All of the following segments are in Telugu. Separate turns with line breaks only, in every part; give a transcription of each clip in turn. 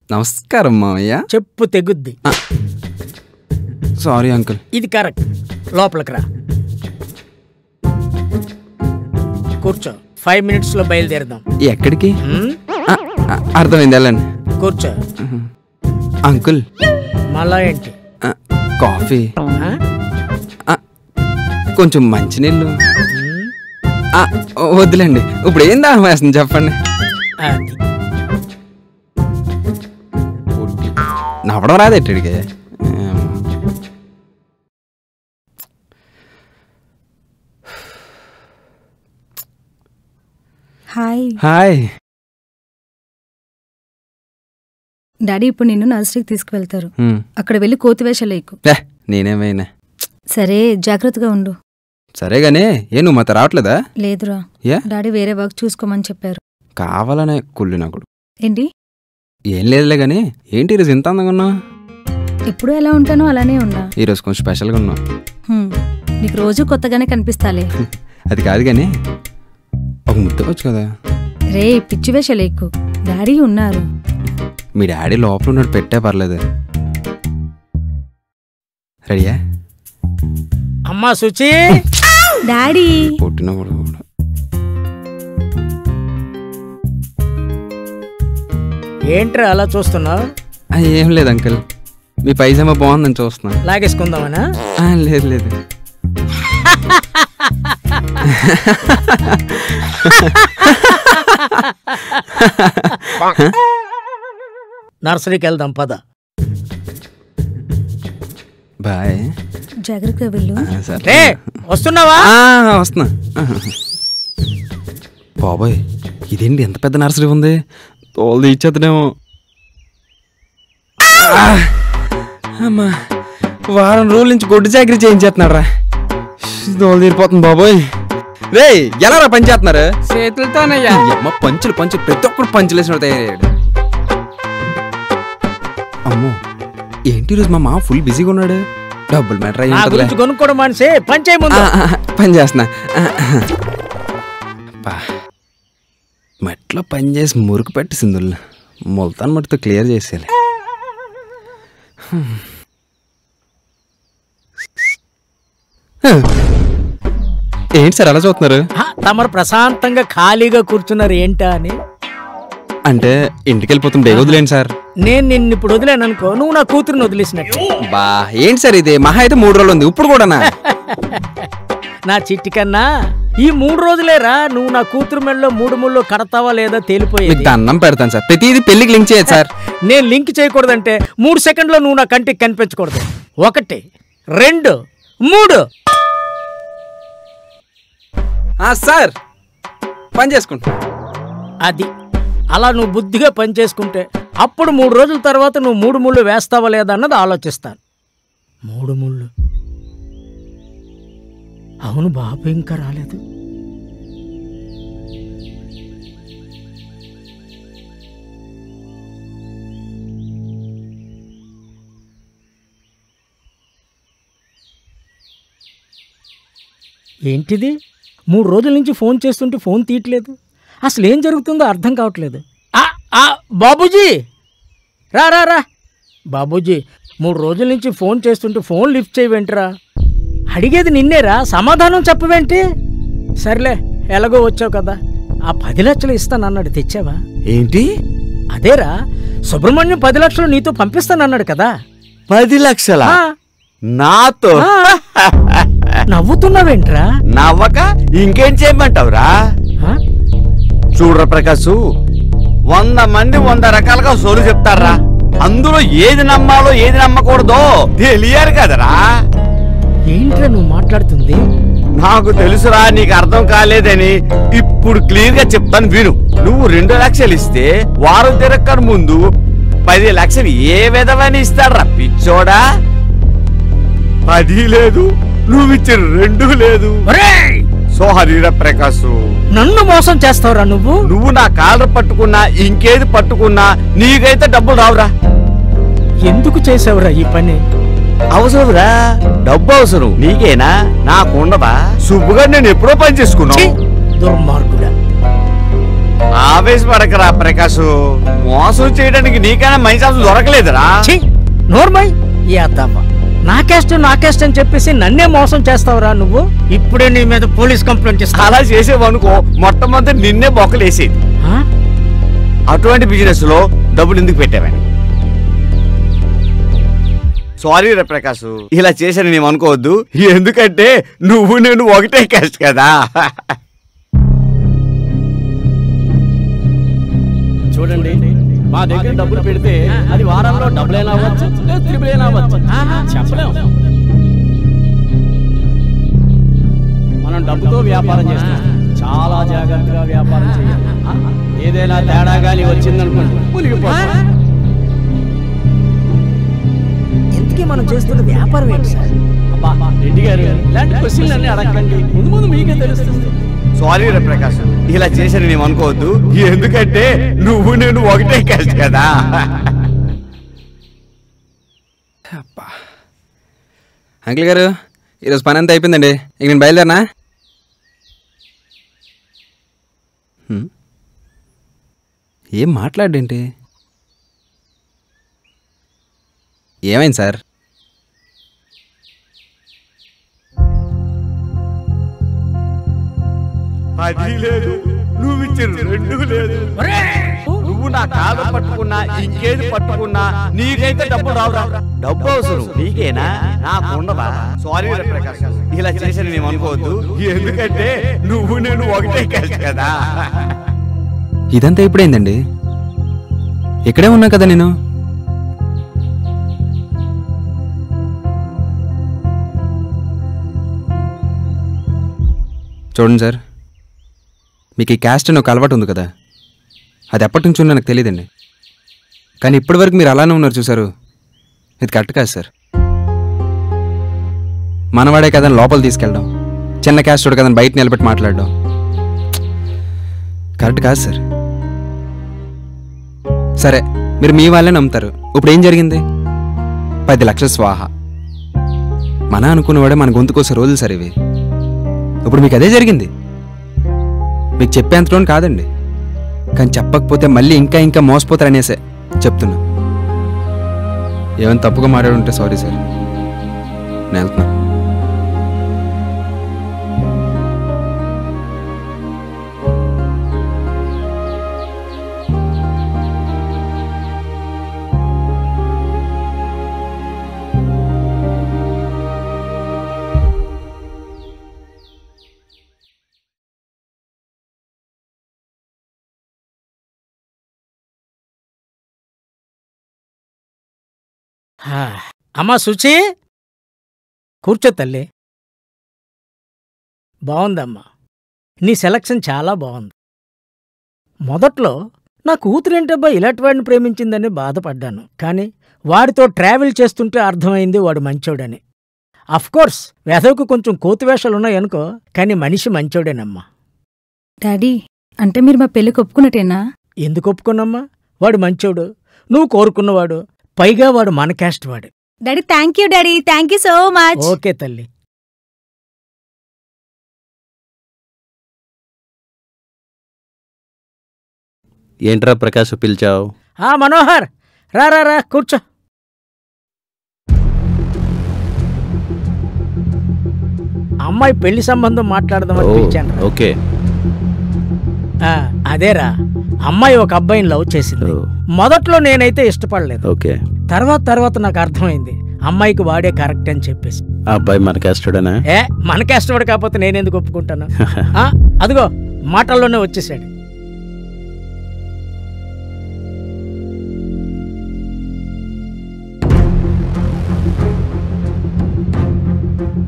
నమస్కారం మావయ్య.
చెప్పు తెగుద్ది.
Sorry uncle.
ఇది కరెక్ట్. లోపలికి రా, కూర్చో. 5 minutes లో బయలుదేరదాం.
ఎక్కడికి? అర్థమైంది, వెళ్ళండి.
కూర్చో.
అంకుల్
మళ్ళా ఏంటి?
కాఫీ, కొంచెం మంచినీళ్ళు. వద్దులేండి, ఇప్పుడు ఏం దాహం వేస్తుంది చెప్పండి. నవ్వడం రాదేటికి.
హాయ్.
హాయ్.
డాడీ ఇప్పుడు నిన్ను నర్సరీకి తీసుకువెళ్తారు. అక్కడ వెళ్ళి కోతి వేషాలు వేయకు.
నేనేమైనా
సరే, జాగ్రత్తగా ఉండు.
సరే గానీ నువ్వు మాతో రావట్లేదా?
లేదురా, డాడీ వేరే వర్క్ చూసుకోమని చెప్పారు.
కావాలనే కుళ్ళినకుడు.
ఏంటి?
ఏం లేదులే గానీ ఏంటి ఈరోజు ఇంత అందంగా ఉన్నావు?
ఎప్పుడు ఎలా ఉంటానో అలానే ఉన్నా.
ఈరోజు కొంచెం స్పెషల్గా ఉన్నావు.
నీకు రోజు కొత్తగానే కనిపిస్తాలే.
అది కాదు గానీ ఒక ముద్దవచ్చు కదా.
రే, పిచ్చి వేషాలు వేయకు, డాడీ ఉన్నారు.
మీ డాడీ లోపల ఉన్నాడు, పెట్టే పర్లేదు. రెడీయా?
అమ్మా సుచి.
డాడీ
పుట్టిన కూడా
ఏంట్రా అలా చూస్తున్నావు?
ఏం లేదు అంకుల్, మీ పైజామా బాగుందని చూస్తున్నా.
లాగేసుకుందామనా?
లేదు లేదు.
నర్సరీకి వెళ్దాం పద.
బాయ్.
జాగ్రత్తగా వెళ్ళు.
వస్తున్నావా?
వస్తున్నా. బాబాయ్, ఇదేంటి ఎంత పెద్ద నర్సరీ ఉంది? తోలు తీర్చేద్దామేమో. అమ్మా, వారం రోజుల నుంచి గొడ్డు చాకరీ చేయించేస్తున్నాడు రా. తోలు తీరిపోతుంది బాబోయ్. రే, ఎలా రా పని చేస్తున్నారు?
చేతులతోనయ్యా.
పంచులు పంచులు, ప్రతి ఒక్కరు పంచులు వేసినట్టు తయారయ్యాడు. అమ్మో, ఏంటి రోజు మా మామ ఫుల్ బిజీగా ఉన్నాడు. డబ్బులు మ్యాటర్ అయ్యి
కొనుక్కోవడం మనిషి పని చేయ ముందు.
పని చేస్తున్నా. మట్లో పని చేసి మురుకు పెట్టి సింధుల్ని ముల్తాన్ మట్టితో క్లియర్ చేసేయాలి. ఏంటి సార్ అలా చూస్తున్నారు?
తమరు ప్రశాంతంగా ఖాళీగా కూర్చున్నారు ఏంటా అని.
అంటే ఇంటికి వెళ్ళిపోతుంది, బేగ వదిలేండి సార్.
నేను నిన్ను ఇప్పుడు వదిలేను అనుకో, నువ్వు నా కూతురుని వదిలేసినట్టు.
బా, ఏంటి సార్ ఇది? మహా అయితే 3 రోజులు ఉంది, ఇప్పుడు కూడానా?
నా చిట్టి కన్నా ఈ 3 రోజులేరా. నువ్వు నా కూతురు మెడలో 3 ముళ్ళు కడతావా లేదా తేలిపోయేది.
దండం పెడతాను సార్, ప్రతిదీ పెళ్లికి లింక్ చేయదు సార్.
నేను లింక్ చేయకూడదంటే 3 సెకండ్లో నువ్వు నా కంటికి కనిపించకూడదు. 1 2 3.
సార్ పని చేసుకుంటా.
అది అలా నువ్వు బుద్ధిగా పని చేసుకుంటే అప్పుడు 3 రోజుల తర్వాత నువ్వు 3 ముళ్ళు వేస్తావా లేదా అన్నది ఆలోచిస్తాను. 3 ముళ్ళు. అవును, బాబు ఇంకా రాలేదు. ఏంటిది? 3 రోజుల నుంచి ఫోన్ చేస్తుంటే ఫోన్ తీయట్లేదు. అసలు ఏం జరుగుతుందో అర్థం కావట్లేదు. బాబూజీ, రా రా రా. బాబూజీ, 3 రోజుల నుంచి ఫోన్ చేస్తుంటే ఫోన్ లిఫ్ట్ చేయవేంటిరా? అడిగేది నిన్నేరా, సమాధానం చెప్పవేంటి? సర్లే, ఎలాగో వచ్చావు కదా, ఆ 10 లక్షలు ఇస్తానన్నాడు, తెచ్చావా?
ఏంటి?
అదేరా, సుబ్రహ్మణ్యం 10 లక్షలు నీతో పంపిస్తానన్నాడు కదా.
10 లక్షలా? నాతో?
నవ్వుతున్నావేంట్రా?
నవ్వక ఇంకేం చేయమంటావురా? చూడరా ప్రకాశు, 100 మంది 100 రకాలుగా సోలు చెప్తారా. అందులో ఏది నమ్మాలో ఏది నమ్మకూడదో తెలియాలి కదరా.
ఏంట్రా నువ్వు మాట్లాడుతుంది?
నాకు తెలుసురా, నీకు అర్థం కాలేదని. ఇప్పుడు క్లియర్ గా చెప్తాను విను. నువ్వు 2 లక్షలు ఇస్తే వారం తిరక్కని ముందు 10 లక్షలు ఏ విధమని ఇస్తాడ్రా పిచ్చోడా? అది లేదు, నువ్విచ్చిన 2 లేదు.
ఒరేయ్!
సారీరా ప్రకాశ్,
నన్ను మోసం చేస్తావురా నువ్వు?
నువ్వు నా కాలర్ పట్టుకున్నా ఇంకేది పట్టుకున్నా నీకైతే డబ్బులు రావురా.
ఎందుకు చేసావురా ఈ పని?
అవసరంరా, డబ్బు అవసరం నీకేనా, నాకుండవా? సుబ్బుగా నేను ఎప్పుడో పని చేసుకున్నావు.
దుర్మార్గుడా!
ఆవేశపడకరా ప్రకాశ్, మోసం చేయడానికి నీకైనా మైసాసు దొరకలేదురా.
నోర్మై యాదవ్వ, నా క్యాస్ట్ అని చెప్పేసి నన్నే మోసం చేస్తావురా నువ్వు? ఇప్పుడే నీ మీద పోలీస్ కంప్లైంట్ ఇస్తా.
అలా చేసేవనుకో మొట్టమొదటి నిన్నే బొక్కలేసేది. అటువంటి బిజినెస్ లో డబ్బులు ఎందుకు పెట్టావని. సారీ రా ప్రకాశ్, ఇలా చేశాను నేను అనుకోవద్దు. ఎందుకంటే నువ్వు నేను ఒకటే క్యాస్ట్ కదా.
చూడండి, మా దగ్గర డబ్బులు పెడితే అది వారంలో డబ్బులు అయినా అవ్వచ్చు, లేదా త్రిబుల్ అయినా అవ్వచ్చు, చెప్పలేము. మనం డబ్బుతో వ్యాపారం చేస్తాం, చాలా జాగ్రత్తగా వ్యాపారం చేయాలి. ఏదైనా తేడా గానీ వచ్చిందనుకోండి మునిగిపోతాం.
ఇంతకీ మనం చేస్తున్న వ్యాపారం ఏంటి సార్?
అబ్బా రెడ్డి గారు, ఇలాంటి క్వశ్చన్లు అన్ని అడగండి, ముందు ముందు మీకే తెలుస్తుంది.
సారీ రా ప్రకాశ్, ఇలా చేశాను నేను అనుకోవద్దు. ఎందుకంటే నువ్వు నేను ఒకటే క్యాస్ట్ కదా.
అంకుల్ గారు, ఈరోజు పని అంతా అయిపోయిందండి, ఇక నేను బయలుదేరనా? ఏం మాట్లాడేంటి? ఏమైంది సార్?
అది లేదు, నువ్విచ్చిన 2 లేదు. నువ్వు నా కాలర్ పట్టుకున్నా ఇంకేది పట్టుకున్నా నీకైతే డబ్బులు రావురా. డబ్బు అవసరం నీకేనా, నాకుండవా? సారీ రా ప్రకాశ్, ఇలా చేశాను నేను అనుకోవద్దు. ఎందుకంటే నువ్వు నేను ఒకటే క్యాస్ట్ కదా.
ఇదంతా ఇప్పుడైందండి, ఇక్కడే ఉన్నా కదా నేను. చూడండి సార్, మీకు ఈ క్యాస్ట్ అని ఒక అలవాటు ఉంది కదా, అది ఎప్పటి నుంచి ఉందో నాకు తెలియదండి. కానీ ఇప్పటివరకు మీరు అలానే ఉన్నారు చూసారు, ఇది కరెక్ట్ కాదు సార్. మనవాడే కదని లోపల తీసుకెళ్ళడం, చిన్న క్యాస్ట్ వాడు కదని బయట నిలబెట్టి మాట్లాడడం కరెక్ట్ కాదు సార్. సరే, మీరు మీ వాళ్ళే నమ్ముతారు. ఇప్పుడు ఏం జరిగింది? 10 లక్షల స్వాహ. మన అనుకున్నవాడే మన గొంతుకోసే రోజులు సార్ ఇవి. ఇప్పుడు మీకు అదే జరిగింది. మీకు చెప్పేంతలోని కాదండి, కానీ చెప్పకపోతే మళ్ళీ ఇంకా ఇంకా మోసపోతారనేసే చెప్తున్నా. ఏమైనా తప్పుగా మాట్లాడుంటే సారీ సార్, నేను వెళ్తున్నా.
అమ్మా సుచి, కూర్చో తల్లి. బాగుందమ్మా, నీ సెలక్షన్ చాలా బాగుంది. మొదట్లో నా కూతురేంటబ్బా ఇలాంటి వాడిని ప్రేమించిందని బాధపడ్డాను, కానీ వాడితో ట్రావెల్ చేస్తుంటే అర్థమైంది వాడు మంచోడని. అఫ్కోర్స్ వెధవకు కొంచెం కోతివేషాలున్నాయనుకో, కానీ మనిషి మంచోడేనమ్మా.
డాడీ, అంటే మీరు మా పెళ్ళికి ఒప్పుకున్నట్టేనా?
ఎందుకు ఒప్పుకున్నమ్మా? వాడు మంచోడు, నువ్వు కోరుకున్నవాడు, పైగా వాడు మన క్యాస్ట్ వాడు.
Daddy thank you, daddy thank you so much.
Okay తల్లి.
ఏంట్రా ప్రకాశ్ పిలిచావు?
మనోహర్, రా రా రా కూర్చో. అమ్మాయి పెళ్లి సంబంధం మాట్లాడదామని పిలిచాను.
ఓకే.
అదేరా, అమ్మాయి ఒక అబ్బాయిని లవ్ చేసింది. మొదట్లో నేనైతే ఇష్టపడలేదు.
ఓకే.
తర్వాత నాకు అర్థమైంది అమ్మాయికి వాడే కరెక్ట్ అని చెప్పేసి.
ఆ అబ్బాయి మన క్యాస్టోడేనా?
మన క్యాస్టోడు కాకపోతే నేనెందుకు ఒప్పుకుంటాను? అదిగో మాటల్లోనే వచ్చేసాడు.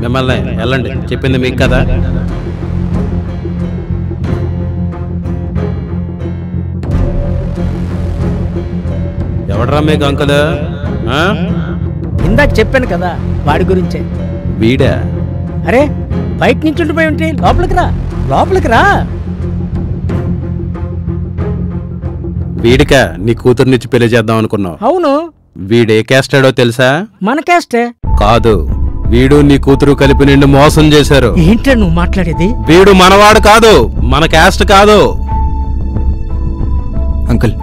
మిమ్మల్ని వెళ్ళండి చెప్పింది మీకు కదా. ఎవడరా మీకు అంకుల్?
ఇందాక చెప్పాను కదా వాడి గురించే.
వీడా?
అరే బయట నుంచి ఉండిపోయి ఉంటే లోపలికి రా, లోపలికి రా.
వీడికా నీ కూతురునిచ్చి పెళ్లి చేద్దాం అనుకున్నావు?
అవును.
వీడే క్యాస్టాడో తెలుసా?
మన క్యాస్టే.
కాదు, వీడు నీ కూతురు కలిపి నిన్ను మోసం చేశారు.
ఏంట్రా నువ్వు మాట్లాడేది?
వీడు మనవాడు కాదు, మన క్యాస్ట్ కాదు.
అంకుల్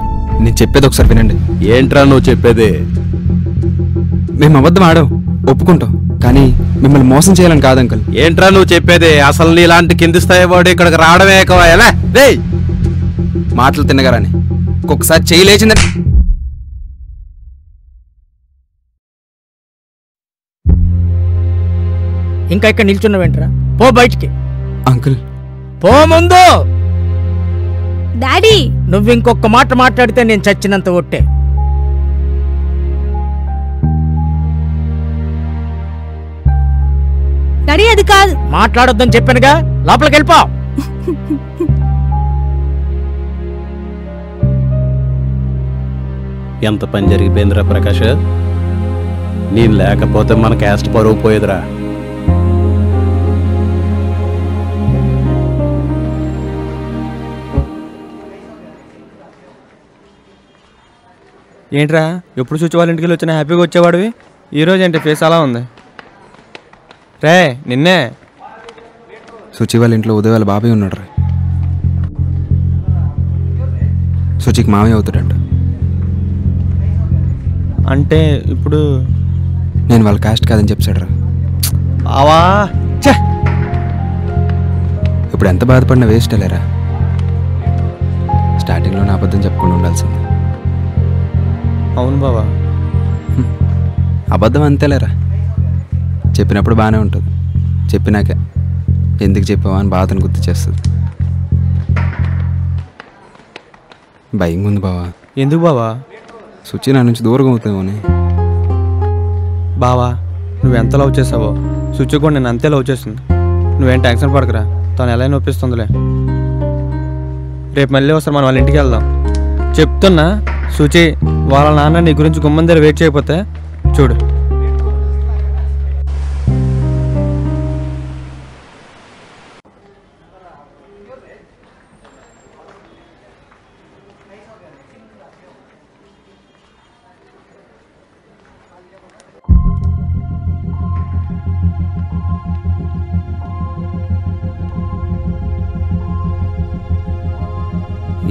నేను చెప్పేది ఒకసారి వినండి.
ఏంట్రా నువ్వు చెప్పేది?
మేము అబద్ధం ఆడాం, ఒప్పుకుంటాం, కానీ మిమ్మల్ని మోసం చేయాలని కాదు అంకుల్.
ఏంట్రా నువ్వు చెప్పేది? అసలు నీలాంటి కింది స్థాయి వాడు ఇక్కడికి రావడమే ఎక్కువ. ఎలా రే
మాటలు తిన్నగారని ఒక్కొక్కసారి చేయి లేచిందంటే
ఇంకా ఇక్కడ నిల్చున్నావేంట్రా? పో బయటికి.
అంకుల్
పో ముందు.
డాడీ
నువ్వు ఇంకొక మాట మాట్లాడితే నేను చచ్చినంత ఒట్టే.
డాడీ అది కాదు.
మాట్లాడొద్దని చెప్పానుగా, లోపలికి వెళ్ళిపో.
ఎంత పని జరిగిపోయిందిరా ప్రకాష్. నేను లేకపోతే మన క్యాస్ట్ పరువు పోయేదిరా.
ఏంట్రా ఎప్పుడు చూచి వాళ్ళ ఇంటికి వచ్చినా హ్యాపీగా వచ్చేవాడివి, ఈరోజు ఏంటి ఫేస్ అలా ఉంది? రే నిన్నే.
సుచి వాళ్ళ ఇంట్లో ఉదయ్ వాళ్ళ బాబాయ్ ఉన్నాడు రా. సుచికి మామయ్య అవుతాడంట.
అంటే ఇప్పుడు
నేను వాళ్ళ కాస్ట్ కాదని చెప్పాడు రా.
అవా ఛే,
ఇప్పుడు ఎంత బాధపడినా వేస్ట్ లేరా. స్టార్టింగ్లో నా అబద్ధం చెప్పకుండా ఉండాల్సింది.
అవును బావా.
అబద్ధం అంతేలేరా, చెప్పినప్పుడు బాగానే ఉంటుంది, చెప్పినాక ఎందుకు చెప్పావా అని బాధను గుర్తు చేస్తుంది. భయంగా ఉంది బావా.
ఎందుకు బావా?
సుచి నా నుంచి దూరం అవుతామని.
బావా నువ్వు ఎంత లవ్ చేసావో సుచి కూడా నేను అంతే లవ్ చేస్తుంది. నువ్వేం టెన్షన్ పడకరా, తను ఎలా నొప్పిస్తుందిలే. రేపు మళ్ళీ ఒకసారి మనం వాళ్ళ ఇంటికి వెళ్దాం. చెప్తున్నా, సుచి వాళ్ళ నాన్న నీ గురించి గుమ్మం దగ్గర వెయిట్ చేయకపోతే చూడు.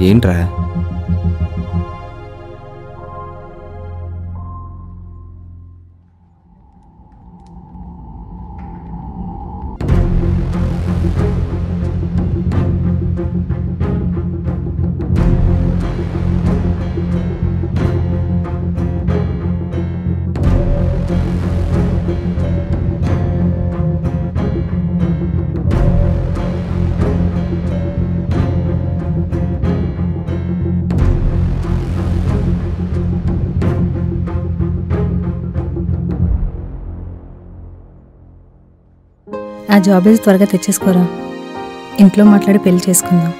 ఏంట్రా
ఆ జాబ్ ఏది త్వరగా తెచ్చేసుకోరా, ఇంట్లో మాట్లాడి పెళ్లి చేసుకుందాం.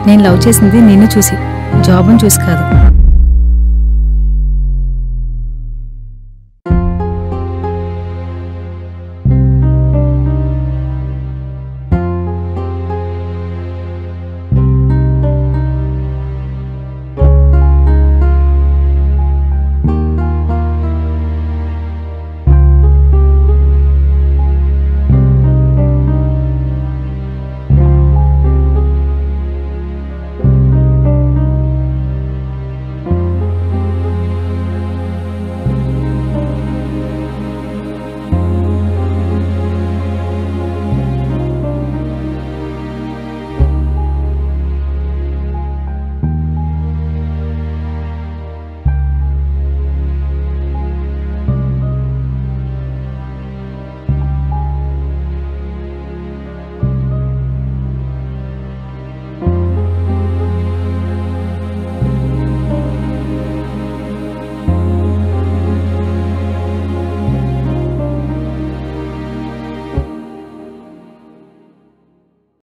నేను లవ్ చేసింది నిన్ను చూసి, జాబ్ని చూసి కాదు.